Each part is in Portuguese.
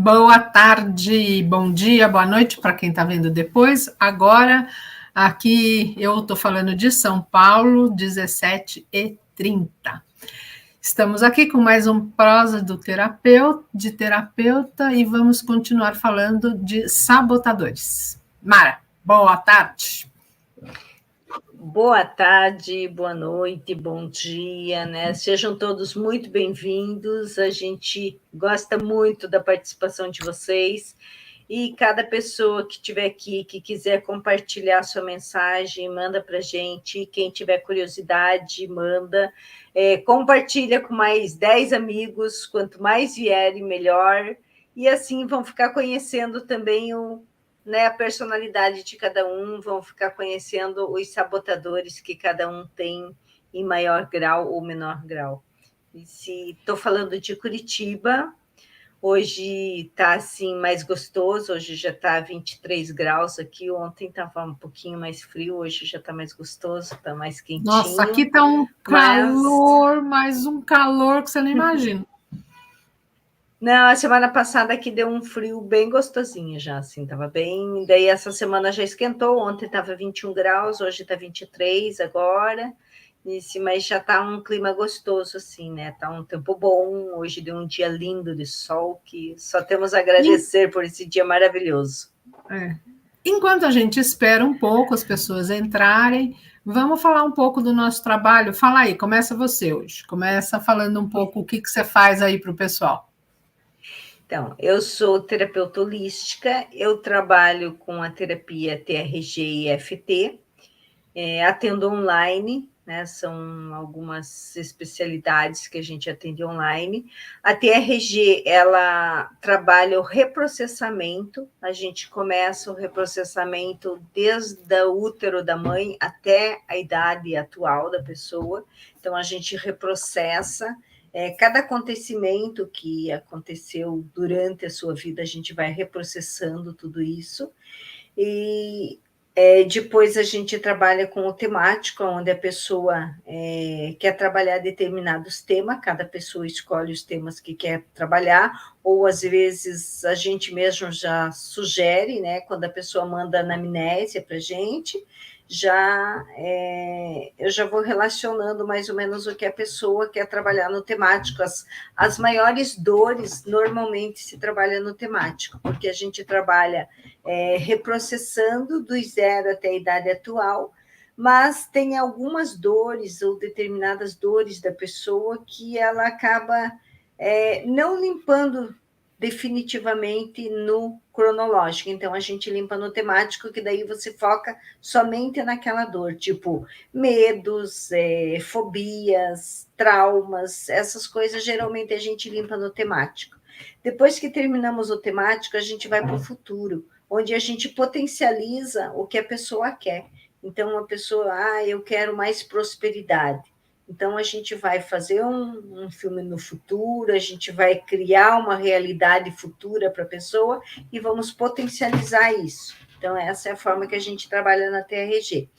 Boa tarde, bom dia, boa noite para quem está vendo depois. Agora, aqui eu estou falando de São Paulo, 17h30. Estamos aqui com mais um prosa de terapeuta e vamos continuar falando de sabotadores. Mara, boa tarde. Boa tarde, boa noite, bom dia, né? Sejam todos muito bem-vindos. A gente gosta muito da participação de vocês e cada pessoa que estiver aqui, que quiser compartilhar sua mensagem, manda para a gente. Quem tiver curiosidade, manda. Compartilha com mais 10 amigos, quanto mais vierem, melhor. E assim vão ficar conhecendo também a personalidade de cada um, vão ficar conhecendo os sabotadores que cada um tem em maior grau ou menor grau. E se estou falando de Curitiba, hoje está assim mais gostoso, hoje já está 23 graus aqui, ontem estava um pouquinho mais frio, hoje já está mais gostoso, está mais quentinho. Nossa, aqui está um calor, mas um calor que você não imagina. Não, a semana passada aqui deu um frio bem gostosinho já, assim, estava bem. Daí essa semana já esquentou, ontem estava 21 graus, hoje está 23 agora. Mas já está um clima gostoso, assim, né? Está um tempo bom, hoje deu um dia lindo de sol, que só temos a agradecer por esse dia maravilhoso. Enquanto a gente espera um pouco as pessoas entrarem, vamos falar um pouco do nosso trabalho. Fala aí, começa você hoje. Começa falando um pouco o que você faz aí para o pessoal. Então, eu sou terapeuta holística, eu trabalho com a terapia TRG e EFT, atendo online, né? São algumas especialidades que a gente atende online. A TRG, ela trabalha o reprocessamento, a gente começa o reprocessamento desde o útero da mãe até a idade atual da pessoa, então a gente reprocessa. Cada acontecimento que aconteceu durante a sua vida, a gente vai reprocessando tudo isso. E depois a gente trabalha com o temático, onde a pessoa quer trabalhar determinados temas, cada pessoa escolhe os temas que quer trabalhar, ou às vezes a gente mesmo já sugere, né, quando a pessoa manda anamnésia para a gente, eu já vou relacionando mais ou menos o que a pessoa quer trabalhar no temático. As maiores dores normalmente se trabalha no temático, porque a gente trabalha reprocessando do zero até a idade atual, mas tem algumas dores ou determinadas dores da pessoa que ela acaba não limpando definitivamente no cronológico. Então, a gente limpa no temático, que daí você foca somente naquela dor, tipo medos, fobias, traumas, essas coisas, geralmente a gente limpa no temático. Depois que terminamos o temático, a gente vai para o futuro, onde a gente potencializa o que a pessoa quer. Então, a pessoa, eu quero mais prosperidade. Então, a gente vai fazer um filme no futuro, a gente vai criar uma realidade futura para a pessoa e vamos potencializar isso. Então, essa é a forma que a gente trabalha na TRG.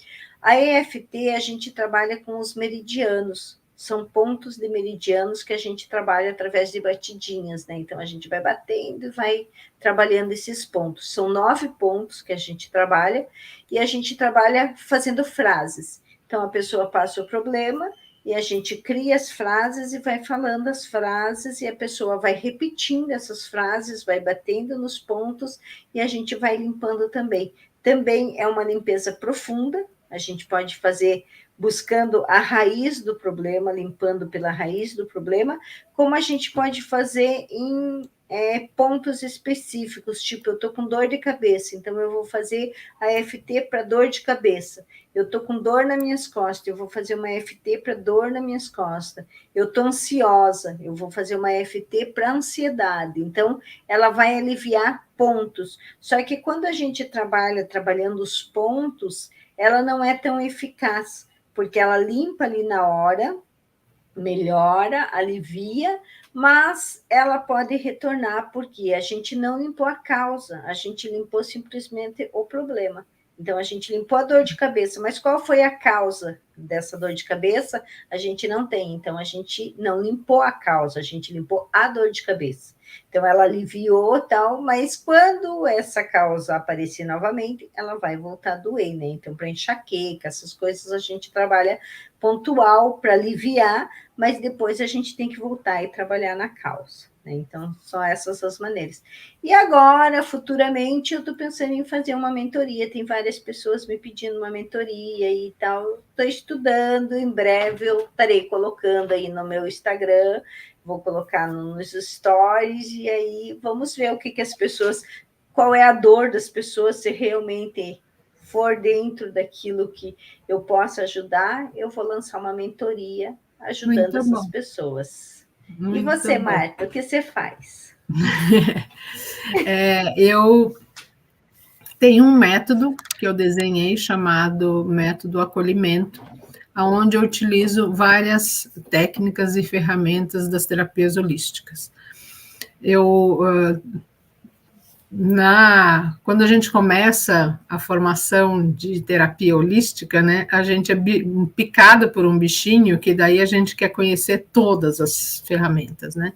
A EFT, a gente trabalha com os meridianos, são pontos de meridianos que a gente trabalha através de batidinhas, né? Então, a gente vai batendo e vai trabalhando esses pontos. São 9 pontos que a gente trabalha e a gente trabalha fazendo frases. Então, a pessoa passa o problema e a gente cria as frases e vai falando as frases e a pessoa vai repetindo essas frases, vai batendo nos pontos e a gente vai limpando também. Também é uma limpeza profunda, a gente pode fazer buscando a raiz do problema, limpando pela raiz do problema, como a gente pode fazer em pontos específicos, tipo, eu estou com dor de cabeça, então eu vou fazer a EFT para dor de cabeça. Eu estou com dor nas minhas costas, eu vou fazer uma EFT para dor nas minhas costas. Eu estou ansiosa, eu vou fazer uma EFT para ansiedade. Então, ela vai aliviar pontos. Só que quando a gente trabalhando os pontos, ela não é tão eficaz, porque ela limpa ali na hora, melhora, alivia, mas ela pode retornar, porque a gente não limpou a causa, a gente limpou simplesmente o problema. Então, a gente limpou a dor de cabeça, mas qual foi a causa dessa dor de cabeça? A gente não tem, então a gente não limpou a causa, a gente limpou a dor de cabeça. Então, ela aliviou, tal, mas quando essa causa aparecer novamente, ela vai voltar a doer, né? Então, para enxaqueca, essas coisas, a gente trabalha pontual para aliviar, mas depois a gente tem que voltar e trabalhar na causa, né? Então, são essas as maneiras. E agora, futuramente, eu estou pensando em fazer uma mentoria, tem várias pessoas me pedindo uma mentoria e tal, estou estudando, em breve eu estarei colocando aí no meu Instagram, vou colocar nos stories, e aí vamos ver o que as pessoas, qual é a dor das pessoas, se realmente for dentro daquilo que eu possa ajudar, eu vou lançar uma mentoria ajudando essas pessoas. E você, Marta, o que você faz? Eu tenho um método que eu desenhei chamado método acolhimento, onde eu utilizo várias técnicas e ferramentas das terapias holísticas. Quando a gente começa a formação de terapia holística, né, a gente é picado por um bichinho que daí a gente quer conhecer todas as ferramentas, né?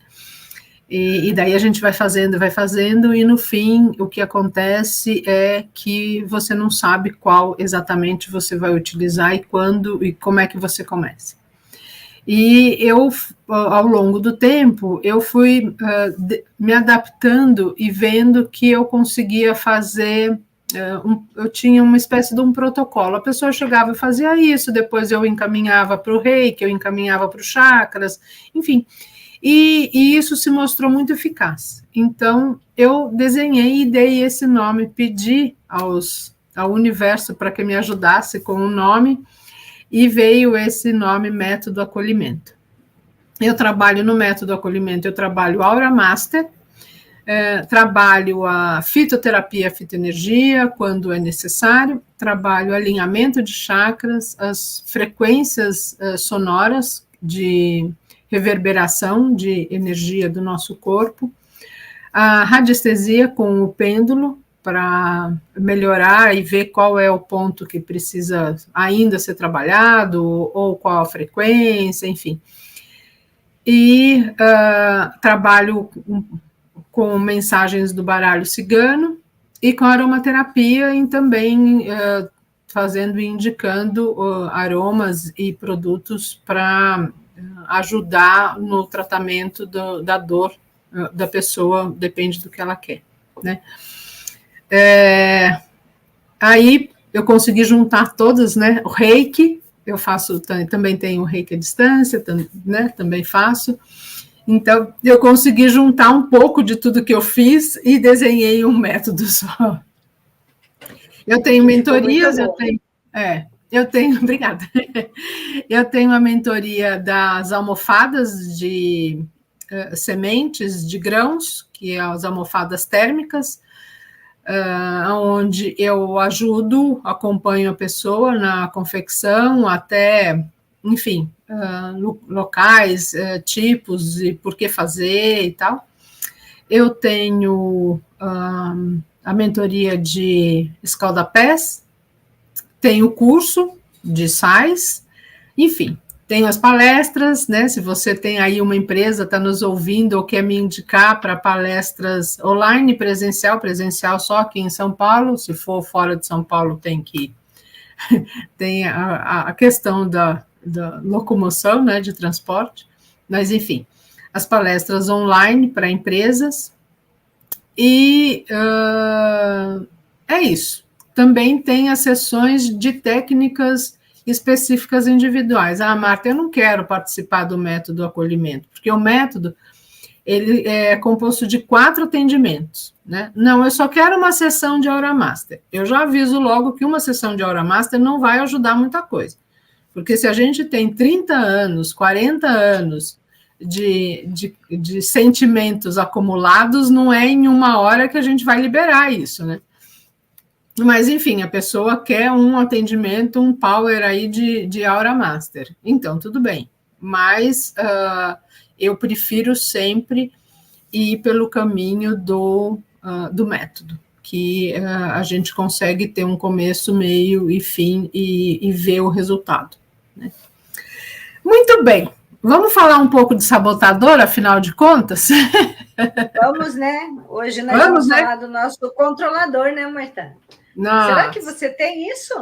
E daí a gente vai fazendo, e no fim o que acontece é que você não sabe qual exatamente você vai utilizar e quando e como é que você começa. E eu, ao longo do tempo, eu fui me adaptando e vendo que eu conseguia fazer, eu tinha uma espécie de um protocolo. A pessoa chegava e fazia isso, depois eu encaminhava para o reiki, eu encaminhava para os chakras, enfim. E isso se mostrou muito eficaz. Então, eu desenhei e dei esse nome, pedi ao universo para que me ajudasse com o nome, e veio esse nome Método Acolhimento. Eu trabalho no Método Acolhimento, eu trabalho Aura Master, trabalho a fitoterapia, a fitoenergia, quando é necessário, trabalho alinhamento de chakras, as frequências sonoras de reverberação de energia do nosso corpo, a radiestesia com o pêndulo, para melhorar e ver qual é o ponto que precisa ainda ser trabalhado, ou qual a frequência, enfim. E trabalho com mensagens do baralho cigano e com aromaterapia, e também fazendo e indicando aromas e produtos para ajudar no tratamento da dor da pessoa, depende do que ela quer, né? Aí eu consegui juntar todas, né? O reiki, eu faço, também tenho o reiki à distância, né? Também faço. Então, eu consegui juntar um pouco de tudo que eu fiz e desenhei um método só. Eu tenho mentorias, obrigada. Eu tenho a mentoria das almofadas de sementes de grãos, que é as almofadas térmicas, onde eu ajudo, acompanho a pessoa na confecção, até, enfim, locais, tipos e por que fazer e tal. Eu tenho a mentoria de escaldapés, tenho o curso de sais, enfim, tenho as palestras, né? Se você tem aí uma empresa, está nos ouvindo ou quer me indicar para palestras online, presencial só aqui em São Paulo, se for fora de São Paulo tem a questão da locomoção, né, de transporte, mas enfim, as palestras online para empresas, e é isso. Também tem as sessões de técnicas específicas individuais. Marta, eu não quero participar do método acolhimento, porque o método ele é composto de 4 atendimentos, né? Não, eu só quero uma sessão de Aura Master. Eu já aviso logo que uma sessão de Aura Master não vai ajudar muita coisa, porque se a gente tem 30 anos, 40 anos de sentimentos acumulados, não é em uma hora que a gente vai liberar isso, né? Mas, enfim, a pessoa quer um atendimento, um power aí de Aura Master. Então, tudo bem. Mas eu prefiro sempre ir pelo caminho do método, que a gente consegue ter um começo, meio e fim e ver o resultado, né? Muito bem. Vamos falar um pouco de sabotador, afinal de contas? Vamos, né? Hoje nós Vamos, vamos né? falar do nosso controlador, né, Marta? Será que Nossa. você tem isso?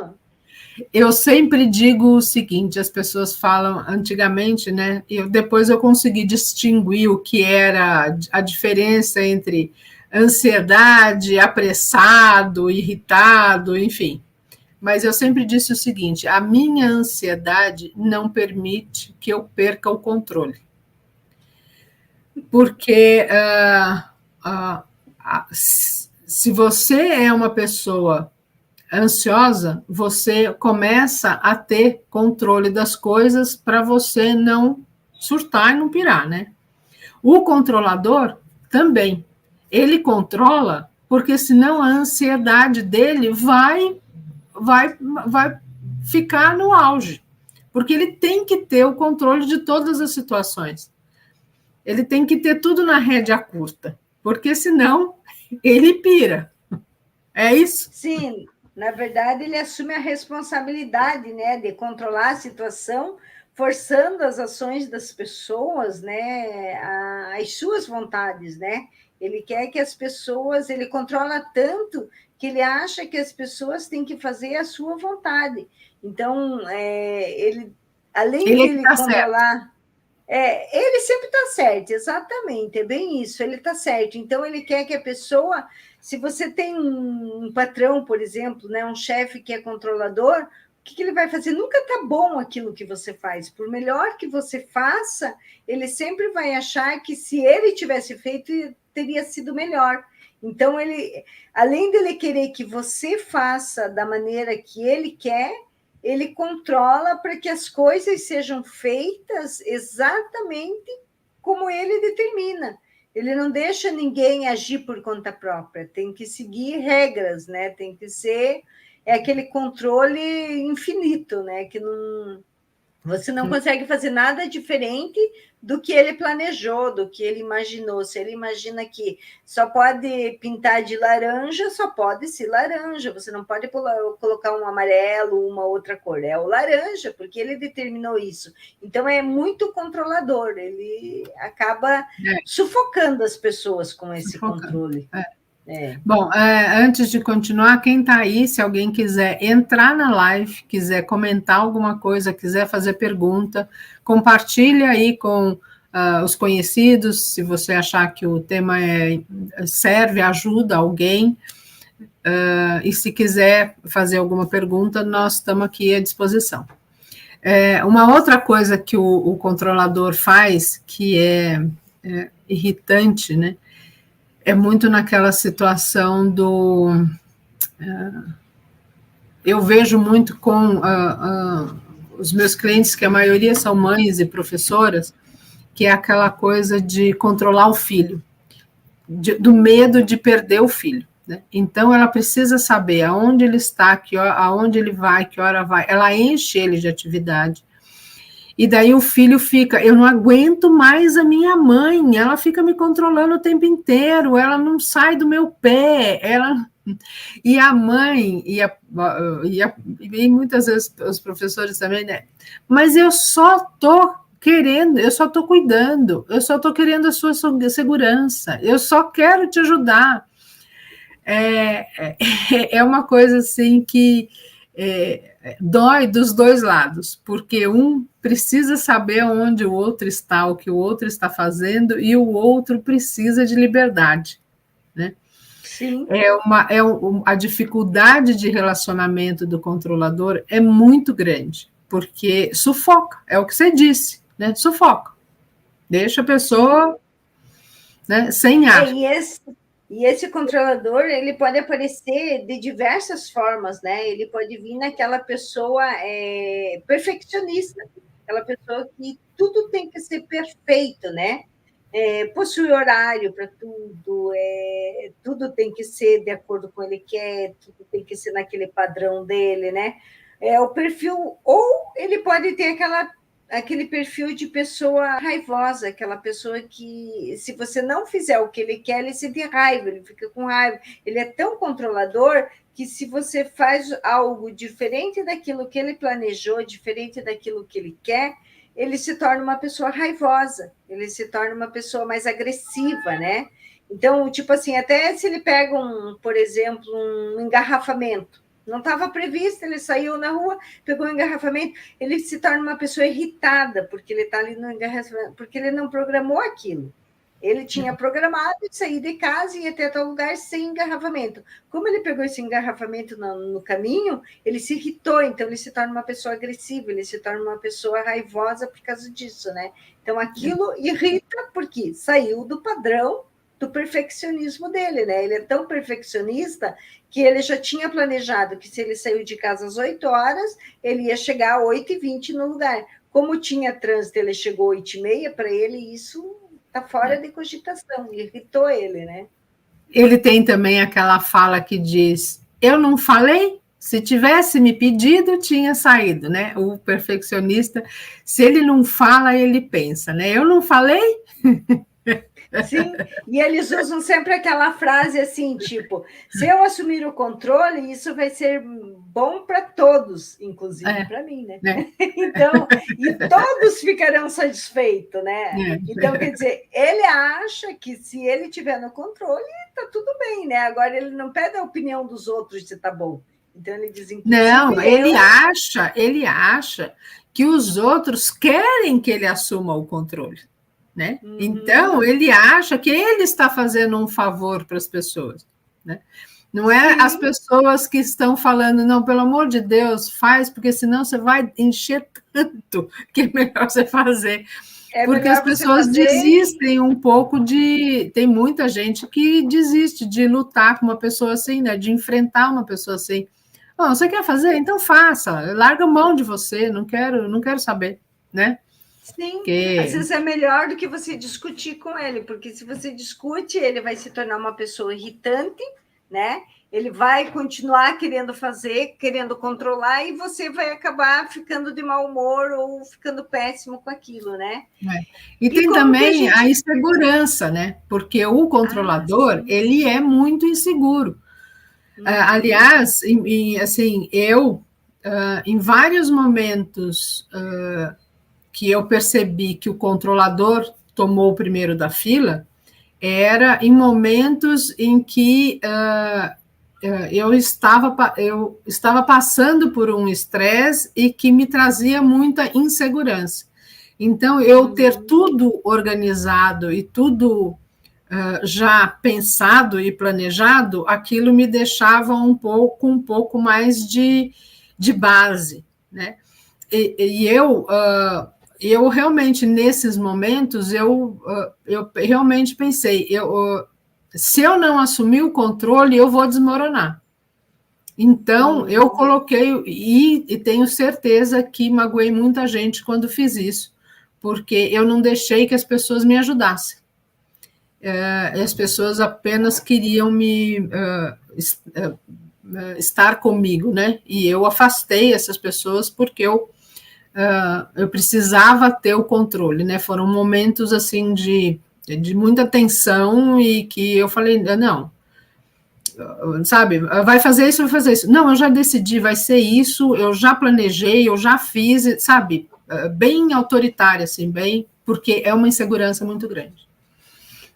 Eu sempre digo o seguinte, as pessoas falam antigamente, né? Depois eu consegui distinguir o que era a diferença entre ansiedade, apressado, irritado, enfim. Mas eu sempre disse o seguinte: a minha ansiedade não permite que eu perca o controle. Porque se você é uma pessoa ansiosa, você começa a ter controle das coisas para você não surtar e não pirar, né? O controlador também. Ele controla porque senão a ansiedade dele vai ficar no auge. Porque ele tem que ter o controle de todas as situações. Ele tem que ter tudo na rédea curta, porque senão ele pira. É isso? Sim, na verdade, ele assume a responsabilidade, né, de controlar a situação, forçando as ações das pessoas, né, as suas vontades, né? Ele quer que as pessoas, ele controla tanto que ele acha que as pessoas têm que fazer a sua vontade. Então, ele, além Ele é que dele está certo. controlar ele sempre está certo, exatamente, é bem isso, ele está certo. Então, ele quer que a pessoa, se você tem um patrão, por exemplo, né, um chefe que é controlador, o que ele vai fazer? Nunca está bom aquilo que você faz. Por melhor que você faça, ele sempre vai achar que se ele tivesse feito, teria sido melhor. Então, ele, além dele querer que você faça da maneira que ele quer, ele controla para que as coisas sejam feitas exatamente como ele determina. Ele não deixa ninguém agir por conta própria, tem que seguir regras, né? Tem que ser aquele controle infinito, né? Que não, você não consegue fazer nada diferente do que ele planejou, do que ele imaginou. Se ele imagina que só pode pintar de laranja, só pode ser laranja. Você não pode colocar um amarelo, uma outra cor. É o laranja, porque ele determinou isso. Então, é muito controlador. Ele acaba sufocando as pessoas com esse Sufocando. controle. Bom, antes de continuar, quem está aí, se alguém quiser entrar na live, quiser comentar alguma coisa, quiser fazer pergunta, compartilha aí com os conhecidos, se você achar que o tema serve, ajuda alguém, e se quiser fazer alguma pergunta, nós estamos aqui à disposição. Uma outra coisa que o controlador faz, que é irritante, né? É muito naquela situação do... eu vejo muito com os meus clientes, que a maioria são mães e professoras, que é aquela coisa de controlar o filho, do medo de perder o filho. Né? Então, ela precisa saber aonde ele está, aonde ele vai, que hora vai. Ela enche ele de atividade. E daí o filho fica, eu não aguento mais a minha mãe, ela fica me controlando o tempo inteiro, ela não sai do meu pé, ela... E a mãe, e muitas vezes os professores também, né? Mas eu só estou querendo, eu só estou cuidando, eu só estou querendo a sua segurança, eu só quero te ajudar. É uma coisa assim que dói dos dois lados, porque um precisa saber onde o outro está, o que o outro está fazendo, e o outro precisa de liberdade, né? Sim. A dificuldade de relacionamento do controlador é muito grande, porque sufoca, é o que você disse, né? Sufoca. Deixa a pessoa, né, sem ar. E esse controlador, ele pode aparecer de diversas formas, né? Ele pode vir naquela pessoa perfeccionista, aquela pessoa que tudo tem que ser perfeito, né? Possui horário para tudo, tudo tem que ser de acordo com o que ele quer, tudo tem que ser naquele padrão dele, né? O perfil, ou ele pode ter aquele perfil de pessoa raivosa, aquela pessoa que, se você não fizer o que ele quer, ele sente raiva, ele fica com raiva. Ele é tão controlador que, se você faz algo diferente daquilo que ele planejou, diferente daquilo que ele quer, ele se torna uma pessoa raivosa, ele se torna uma pessoa mais agressiva, né? Então, tipo assim, até se ele pega, por exemplo, um engarrafamento, não estava previsto, ele saiu na rua, pegou um engarrafamento, ele se torna uma pessoa irritada, porque ele está ali no engarrafamento, porque ele não programou aquilo. Ele tinha programado de sair de casa e ir até tal lugar sem engarrafamento. Como ele pegou esse engarrafamento no caminho, ele se irritou, então ele se torna uma pessoa agressiva, ele se torna uma pessoa raivosa por causa disso, né? Então aquilo irrita porque saiu do padrão do perfeccionismo dele, né? Ele é tão perfeccionista que ele já tinha planejado que se ele saiu de casa às 8 horas, ele ia chegar às 8h20 no lugar. Como tinha trânsito, ele chegou às 8h30, para ele isso está fora de cogitação, irritou ele, né? Ele tem também aquela fala que diz, eu não falei? Se tivesse me pedido, tinha saído, né? O perfeccionista, se ele não fala, ele pensa, né? Eu não falei? Sim, e eles usam sempre aquela frase assim, tipo, se eu assumir o controle, isso vai ser bom para todos, inclusive para mim, né? Então, e todos ficarão satisfeitos, né? Então, quer dizer, ele acha que se ele tiver no controle, tá tudo bem, né? Agora ele não pede a opinião dos outros se tá bom. Então ele diz, não, ele acha que os outros querem que ele assuma o controle. Né? Então, ele acha que ele está fazendo um favor para as pessoas. Né? Não é as pessoas que estão falando, não, pelo amor de Deus, faz, porque senão você vai encher tanto que é melhor você fazer. Porque as pessoas desistem um pouco de... Tem muita gente que desiste de lutar com uma pessoa assim, né? De enfrentar uma pessoa assim. Oh, você quer fazer? Então faça. Larga a mão de você, não quero saber, né? Sim, às vezes é melhor do que você discutir com ele, porque se você discute, ele vai se tornar uma pessoa irritante, né? Ele vai continuar querendo fazer, querendo controlar, e você vai acabar ficando de mau humor ou ficando péssimo com aquilo, né? E tem também a insegurança, né? Porque o controlador, ele é muito inseguro. Aliás, assim, eu, em vários momentos... que eu percebi que o controlador tomou o primeiro da fila, era em momentos em que eu estava passando por um estresse e que me trazia muita insegurança. Então, eu ter tudo organizado e tudo já pensado e planejado, aquilo me deixava um pouco mais de base, né? E eu realmente, nesses momentos, eu realmente pensei, se eu não assumir o controle, eu vou desmoronar. Então, eu coloquei, e tenho certeza que magoei muita gente quando fiz isso, porque eu não deixei que as pessoas me ajudassem. As pessoas apenas queriam estar comigo, né? E eu afastei essas pessoas porque eu precisava ter o controle, né? Foram momentos assim de muita tensão e que eu falei, não, sabe, vai fazer isso, vai fazer isso. Não, eu já decidi, vai ser isso, eu já planejei, eu já fiz, sabe, bem autoritária, assim, bem, porque é uma insegurança muito grande.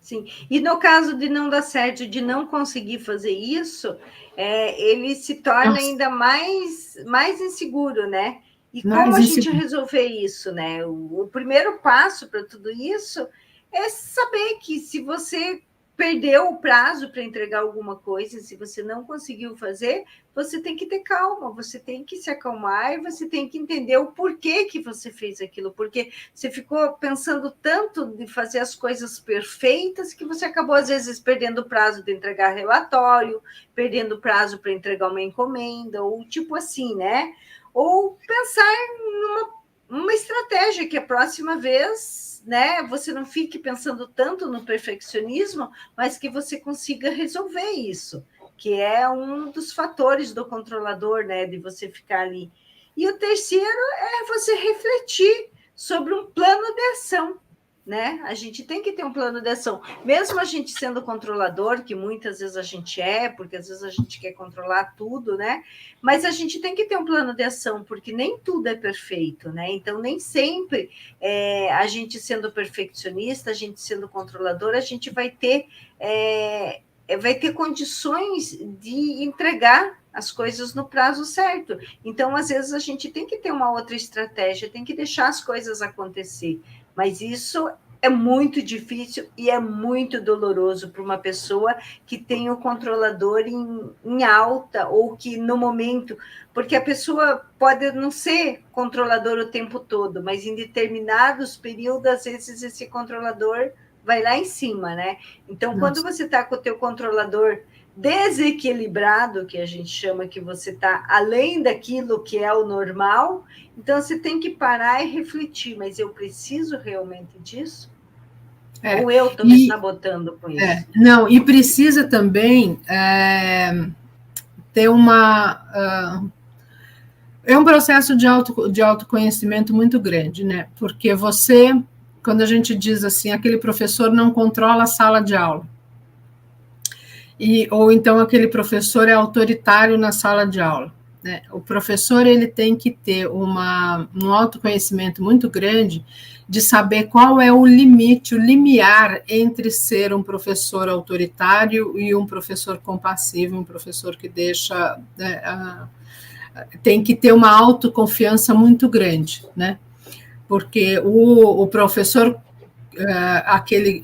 Sim, e no caso de não dar certo, de não conseguir fazer isso, ele se torna ainda mais inseguro, né? E como a gente resolver isso, né? O primeiro passo para tudo isso é saber que se você perdeu o prazo para entregar alguma coisa, se você não conseguiu fazer, você tem que ter calma, você tem que se acalmar e você tem que entender o porquê que você fez aquilo, porque você ficou pensando tanto de fazer as coisas perfeitas que você acabou, às vezes, perdendo o prazo de entregar relatório, perdendo o prazo para entregar uma encomenda, ou tipo assim, né? Ou pensar numa estratégia que a próxima vez, né, você não fique pensando tanto no perfeccionismo, mas que você consiga resolver isso, que é um dos fatores do controlador, né, de você ficar ali. E o terceiro é você refletir sobre um plano de ação, né? A gente tem que ter um plano de ação. Mesmo a gente sendo controlador, que muitas vezes a gente porque às vezes a gente quer controlar tudo, né? Mas a gente tem que ter um plano de ação, porque nem tudo é perfeito, né? Então, nem sempre a gente sendo perfeccionista, a gente sendo controlador, a gente vai ter condições de entregar as coisas no prazo certo. Então, às vezes, a gente tem que ter uma outra estratégia, tem que deixar as coisas acontecer. Mas isso é muito difícil e é muito doloroso para uma pessoa que tem o controlador em alta, ou que no momento... Porque a pessoa pode não ser controlador o tempo todo, mas em determinados períodos, às vezes, esse controlador vai lá em cima, né? Então, Nossa. quando você está com o teu controlador desequilibrado, que a gente chama que você está além daquilo que é o normal, então você tem que parar e refletir, mas eu preciso realmente disso? Ou eu estou me sabotando com isso? Não, e precisa também ter uma... é um processo de autoconhecimento muito grande, né? Porque você, quando a gente diz assim, aquele professor não controla a sala de aula, ou então aquele professor é autoritário na sala de aula, né? O professor ele tem que ter um autoconhecimento muito grande de saber qual é o limite, o limiar entre ser um professor autoritário e um professor compassivo, um professor que deixa... tem que ter uma autoconfiança muito grande, né? Porque o professor, aquele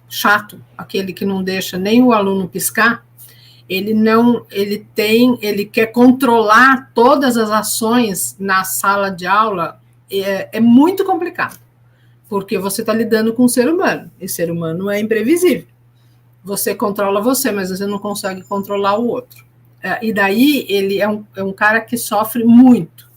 chato, aquele que não deixa nem o aluno piscar, ele quer controlar todas as ações na sala de aula, é muito complicado, porque você está lidando com um ser humano, e ser humano é imprevisível. Você controla você, mas você não consegue controlar o outro. E daí ele é um cara que sofre muito.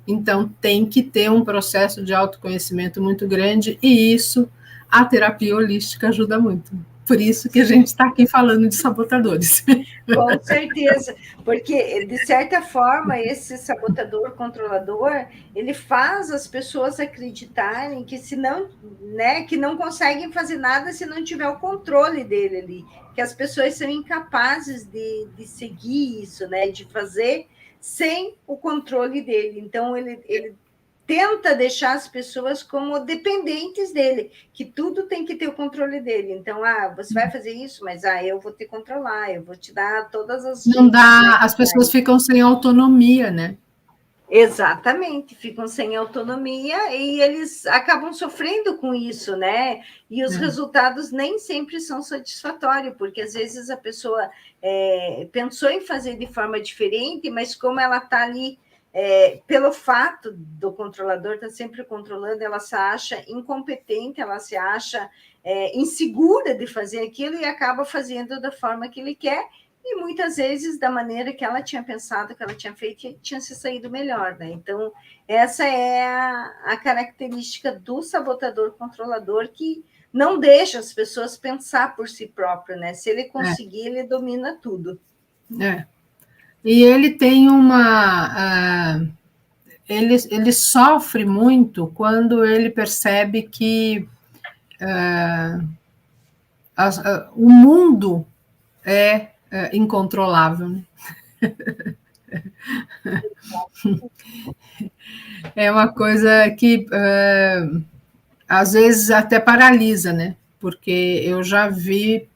Então tem que ter um processo de autoconhecimento muito grande, e isso a terapia holística ajuda muito. Por isso que a gente está aqui falando de sabotadores. Com certeza, porque, de certa forma, esse sabotador controlador, ele faz as pessoas acreditarem que se não, né, que não conseguem fazer nada se não tiver o controle dele ali, que as pessoas são incapazes de seguir isso, né, de fazer sem o controle dele. Então, ele tenta deixar as pessoas como dependentes dele, que tudo tem que ter o controle dele. Então, você vai fazer isso, mas eu vou te controlar, eu vou te dar todas as Não dicas, dá, né? as pessoas ficam sem autonomia, né? Exatamente, ficam sem autonomia e eles acabam sofrendo com isso, né? E os resultados nem sempre são satisfatórios, porque às vezes a pessoa pensou em fazer de forma diferente, mas como ela está ali, pelo fato do controlador estar sempre controlando, ela se acha incompetente, ela se acha insegura de fazer aquilo e acaba fazendo da forma que ele quer, e muitas vezes da maneira que ela tinha pensado, que ela tinha feito, tinha se saído melhor, né? Então, essa é a característica do sabotador controlador, que não deixa as pessoas pensar por si próprio, né? Se ele conseguir, ele domina tudo. E ele tem ele sofre muito quando ele percebe que o mundo é incontrolável, né? É uma coisa que às vezes até paralisa, né? Porque eu já vi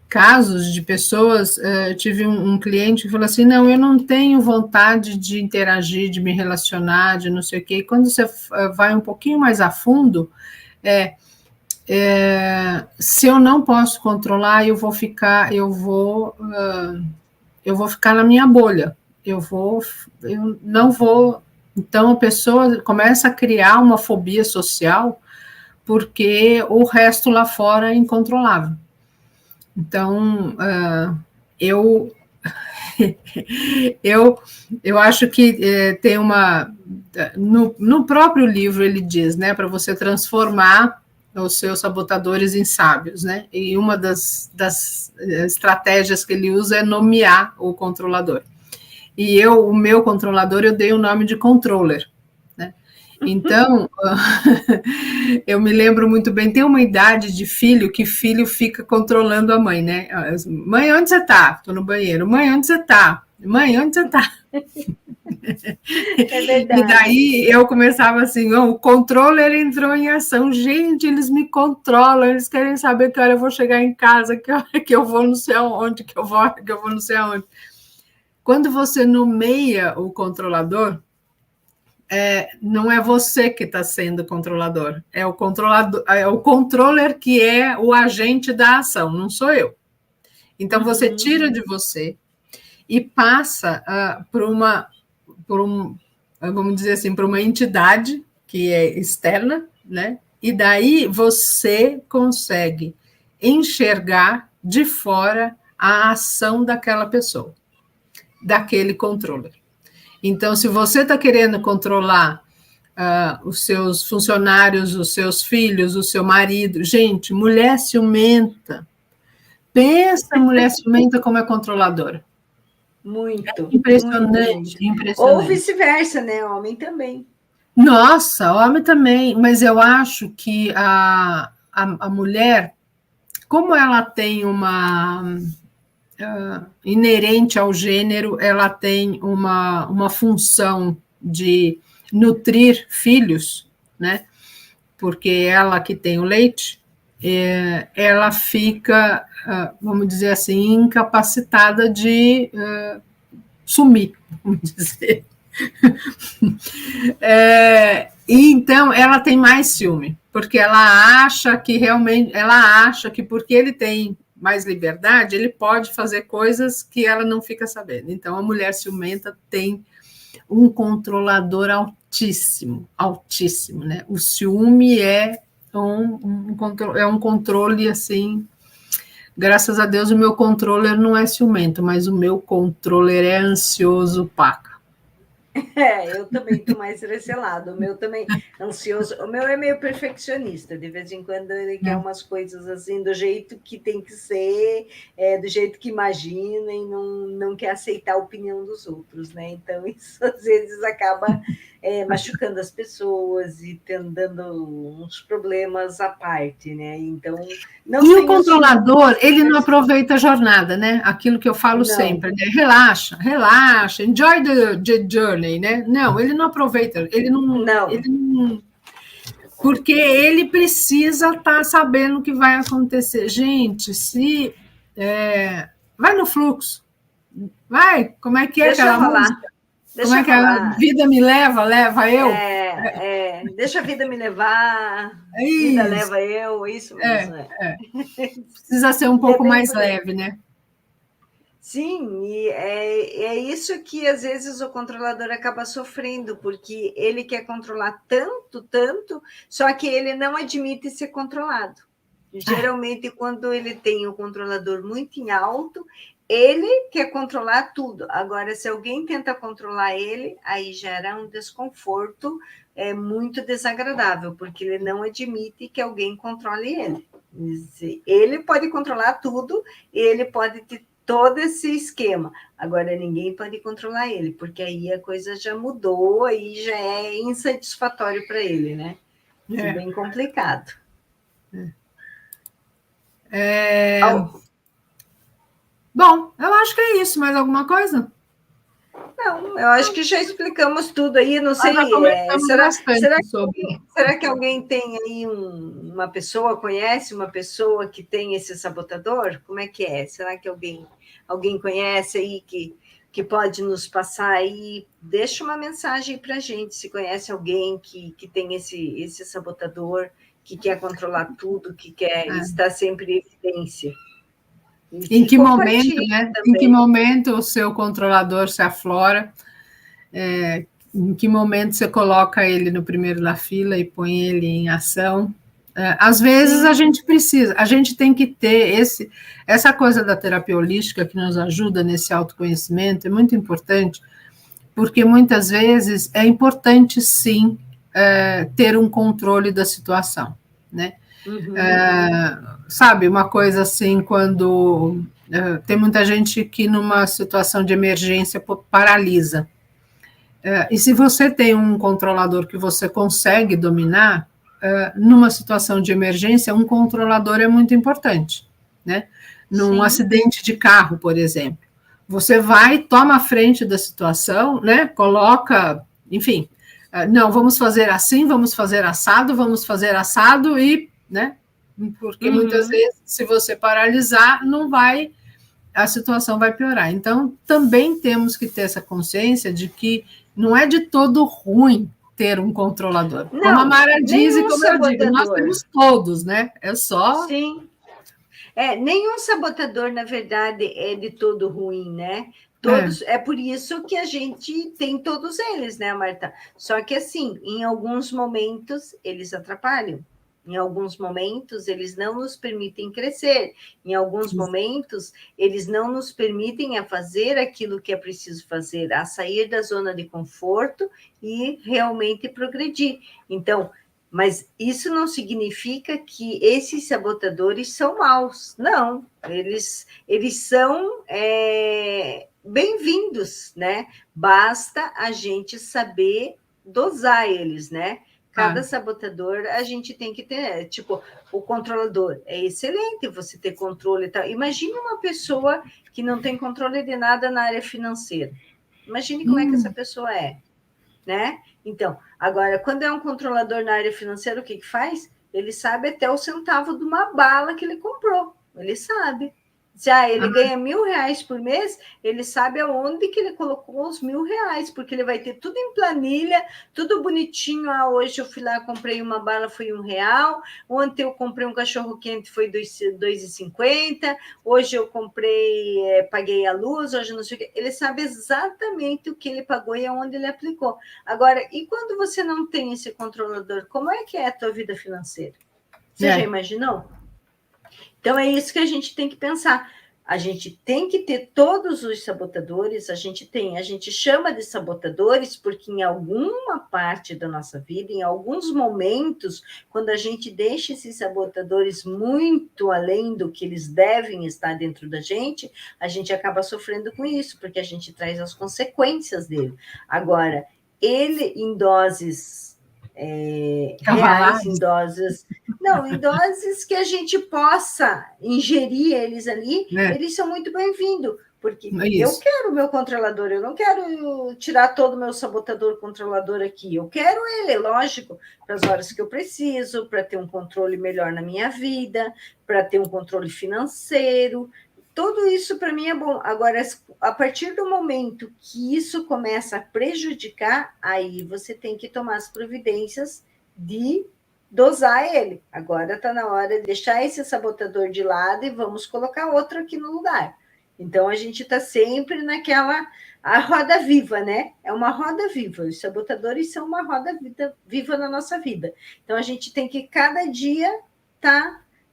casos de pessoas, tive um cliente que falou assim, não, eu não tenho vontade de interagir, de me relacionar, de não sei o quê. E quando você vai um pouquinho mais a fundo, se eu não posso controlar, eu vou ficar na minha bolha. Eu não vou. Então a pessoa começa a criar uma fobia social porque o resto lá fora é incontrolável. Então eu acho que tem no próprio livro ele diz, né, para você transformar os seus sabotadores em sábios, né? E uma das estratégias que ele usa é nomear o controlador. E o meu controlador, eu dei o nome de controller, né? Então, eu me lembro muito bem, tem uma idade de filho que filho fica controlando a mãe, né? Mãe, onde você tá? Tô no banheiro. Mãe, onde você tá? Mãe, onde você tá? É verdade. E daí eu começava assim, o controle entrou em ação. Gente, eles me controlam, eles querem saber que hora eu vou chegar em casa, que hora que eu vou não sei aonde, que eu vou não sei aonde. Quando você nomeia o controlador, não é você que está sendo controlador, é o controlador, é o controller que é o agente da ação, não sou eu. Então você tira de você e passa vamos dizer assim, para uma entidade que é externa, né? E daí você consegue enxergar de fora a ação daquela pessoa, daquele controller. Então, se você está querendo controlar os seus funcionários, os seus filhos, o seu marido, gente, mulher ciumenta, pensa mulher ciumenta como é controladora. Muito. Impressionante, muito. impressionante. Ou vice-versa, né? Homem também. Nossa, homem também, mas eu acho que a mulher, como ela tem uma inerente ao gênero, ela tem uma função de nutrir filhos, né? Porque ela que tem o leite, ela fica, vamos dizer assim, incapacitada de sumir, vamos dizer. E então ela tem mais ciúme, porque ela acha que porque ele tem mais liberdade, ele pode fazer coisas que ela não fica sabendo. Então a mulher ciumenta tem um controlador altíssimo, altíssimo, né? O ciúme é um controle assim. Graças a Deus o meu controller não é ciumento, mas o meu controller é ansioso, paca. Eu também estou mais desse lado. O meu também ansioso. O meu é meio perfeccionista. De vez em quando ele quer umas coisas assim do jeito que tem que ser, do jeito que imagina e não quer aceitar a opinião dos outros, né? Então isso às vezes acaba machucando as pessoas e dando uns problemas à parte, né? Então não. E o controlador, ele não aproveita a jornada, né? Aquilo que eu falo não. Sempre, né? Relaxa, enjoy the journey, né? Não, ele não aproveita, ele não, porque ele precisa estar sabendo o que vai acontecer. Gente, se vai no fluxo, vai, como é que é aquela música? Como é que a vida me leva, leva eu? Deixa a vida me levar, vida leva eu, isso mesmo. Precisa ser um pouco mais leve, né? Sim, e é isso que às vezes o controlador acaba sofrendo, porque ele quer controlar tanto, só que ele não admite ser controlado. Geralmente, quando ele tem o controlador muito em alto, ele quer controlar tudo. Agora, se alguém tenta controlar ele, aí gera um desconforto muito desagradável, porque ele não admite que alguém controle ele. Ele pode controlar tudo, ele pode ter todo esse esquema. Agora, ninguém pode controlar ele, porque aí a coisa já mudou, aí já é insatisfatório para ele, né? É bem complicado. Bom, eu acho que é isso. Mais alguma coisa? Não, eu acho que já explicamos tudo aí. Não sei. Será que alguém tem aí uma pessoa, conhece uma pessoa que tem esse sabotador? Como é que é? Será que alguém conhece aí que pode nos passar aí? Deixa uma mensagem para a gente, se conhece alguém que tem esse sabotador, que quer controlar tudo, que quer estar sempre em evidência. Em que momento, né? Em que momento o seu controlador se aflora? Em que momento você coloca ele no primeiro da fila e põe ele em ação? Às vezes a gente tem que ter essa coisa da terapia holística que nos ajuda nesse autoconhecimento, é muito importante, porque muitas vezes é importante sim ter um controle da situação, né? Sabe, uma coisa assim, quando tem muita gente que numa situação de emergência paralisa. E se você tem um controlador que você consegue dominar, numa situação de emergência, um controlador é muito importante, né? Num Sim. acidente de carro, por exemplo. Você vai, toma a frente da situação, né? Coloca, enfim, não, vamos fazer assim, vamos fazer assado e, né? Porque muitas vezes, se você paralisar, não vai, a situação vai piorar. Então, também temos que ter essa consciência de que não é de todo ruim ter um controlador. Como a Não, Mara diz e nenhum como eu digo, nós sabotador. temos todos, né? É só. Sim. Nenhum sabotador, na verdade, é de todo ruim, né? É, Todos, é por isso que a gente tem todos eles, né, Marta? Só que, assim, em alguns momentos, eles atrapalham. Em alguns momentos, eles não nos permitem crescer. Em alguns momentos, eles não nos permitem a fazer aquilo que é preciso fazer, a sair da zona de conforto e realmente progredir. Então, mas isso não significa que esses sabotadores são maus. Não, eles são bem-vindos, né? Basta a gente saber dosar eles, né? Cada sabotador a gente tem que ter, tipo, o controlador. É excelente você ter controle e tal. Imagine uma pessoa que não tem controle de nada na área financeira. Imagine como é que essa pessoa é, né? Então, agora, quando é um controlador na área financeira, o que faz? Ele sabe até o centavo de uma bala que ele comprou. Ele sabe. Se ele ganha R$ 1.000 por mês, ele sabe aonde que ele colocou os R$ 1.000, porque ele vai ter tudo em planilha, tudo bonitinho. Hoje eu fui lá, comprei uma bala, foi R$ 1. Ontem eu comprei um cachorro-quente, foi R$ 2,50. Hoje eu comprei, paguei a luz, hoje não sei o quê. Ele sabe exatamente o que ele pagou e aonde ele aplicou. Agora, e quando você não tem esse controlador, como é que é a tua vida financeira? Você já imaginou? Então, é isso que a gente tem que pensar. A gente tem que ter todos os sabotadores, a gente chama de sabotadores porque em alguma parte da nossa vida, em alguns momentos, quando a gente deixa esses sabotadores muito além do que eles devem estar dentro da gente, a gente acaba sofrendo com isso, porque a gente traz as consequências dele. Agora, ele em doses reais, em doses... Não, em doses que a gente possa ingerir eles ali, eles são muito bem-vindos, porque eu quero o meu controlador, eu não quero tirar todo o meu sabotador controlador aqui, eu quero ele, lógico, para as horas que eu preciso, para ter um controle melhor na minha vida, para ter um controle financeiro, tudo isso para mim é bom. Agora, a partir do momento que isso começa a prejudicar, aí você tem que tomar as providências de dosar ele. Agora está na hora de deixar esse sabotador de lado e vamos colocar outro aqui no lugar. Então, a gente está sempre naquela... A roda viva, né? É uma roda viva. Os sabotadores são uma roda viva na nossa vida. Então, a gente tem que, cada dia,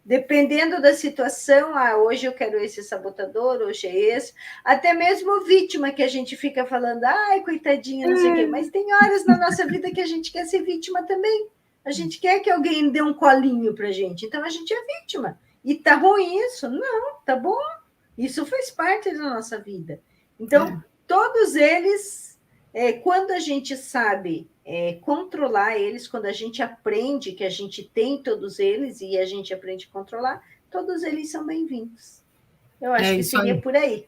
dependendo da situação, hoje eu quero esse sabotador, hoje é esse. Até mesmo vítima, que a gente fica falando, ai, coitadinha, não sei o quê. Mas tem horas na nossa vida que a gente quer ser vítima também. A gente quer que alguém dê um colinho pra gente. Então, a gente é vítima. E tá ruim isso? Não, tá bom. Isso faz parte da nossa vida. Então, todos eles, quando a gente sabe controlar eles, quando a gente aprende que a gente tem todos eles e a gente aprende a controlar, todos eles são bem-vindos. Eu acho que seria por aí.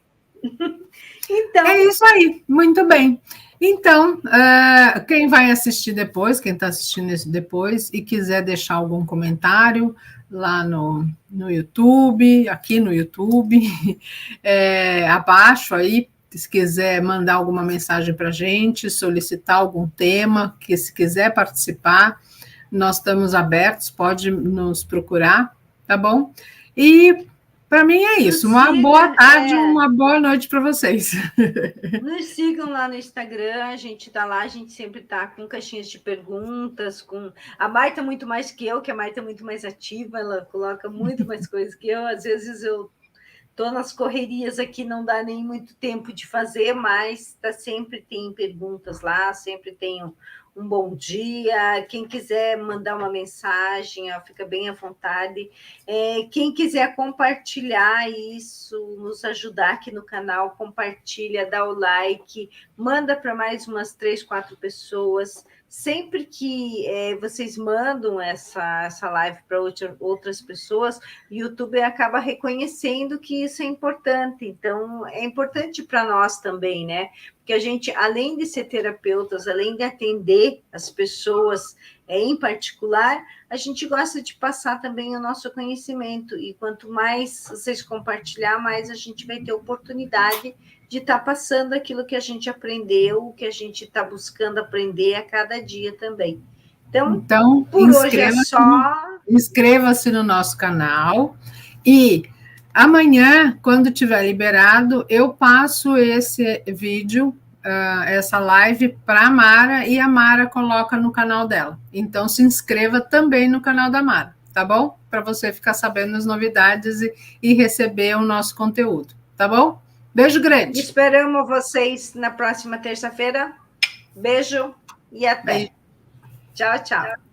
Então, é isso aí, muito bem. Então, quem vai assistir depois, quem está assistindo isso depois e quiser deixar algum comentário lá no YouTube, aqui no YouTube, abaixo aí, se quiser mandar alguma mensagem para a gente, solicitar algum tema, que se quiser participar, nós estamos abertos, pode nos procurar, tá bom? E para mim é isso. Uma boa tarde, uma boa noite para vocês. Nos sigam lá no Instagram, a gente está lá, a gente sempre está com caixinhas de perguntas, a Marta muito mais que eu, que a Marta é muito mais ativa, ela coloca muito mais coisas que eu, às vezes eu estou nas correrias aqui, não dá nem muito tempo de fazer, mas sempre tem perguntas lá, sempre tem um bom dia. Quem quiser mandar uma mensagem, ó, fica bem à vontade. Quem quiser compartilhar isso, nos ajudar aqui no canal, compartilha, dá o like, manda para mais umas 3, 4 pessoas. Sempre que vocês mandam essa live para outras pessoas, o YouTube acaba reconhecendo que isso é importante. Então, é importante para nós também, né? Porque a gente, além de ser terapeutas, além de atender as pessoas em particular, a gente gosta de passar também o nosso conhecimento. E quanto mais vocês compartilhar, mais a gente vai ter oportunidade de estar passando aquilo que a gente aprendeu, que a gente está buscando aprender a cada dia também. Então por hoje é só. Inscreva-se no nosso canal e amanhã, quando tiver liberado, eu passo esse vídeo, essa live para a Mara e a Mara coloca no canal dela. Então se inscreva também no canal da Mara, tá bom? Para você ficar sabendo as novidades e receber o nosso conteúdo, tá bom? Beijo grande. Esperamos vocês na próxima terça-feira. Beijo e até. Beijo. Tchau, tchau.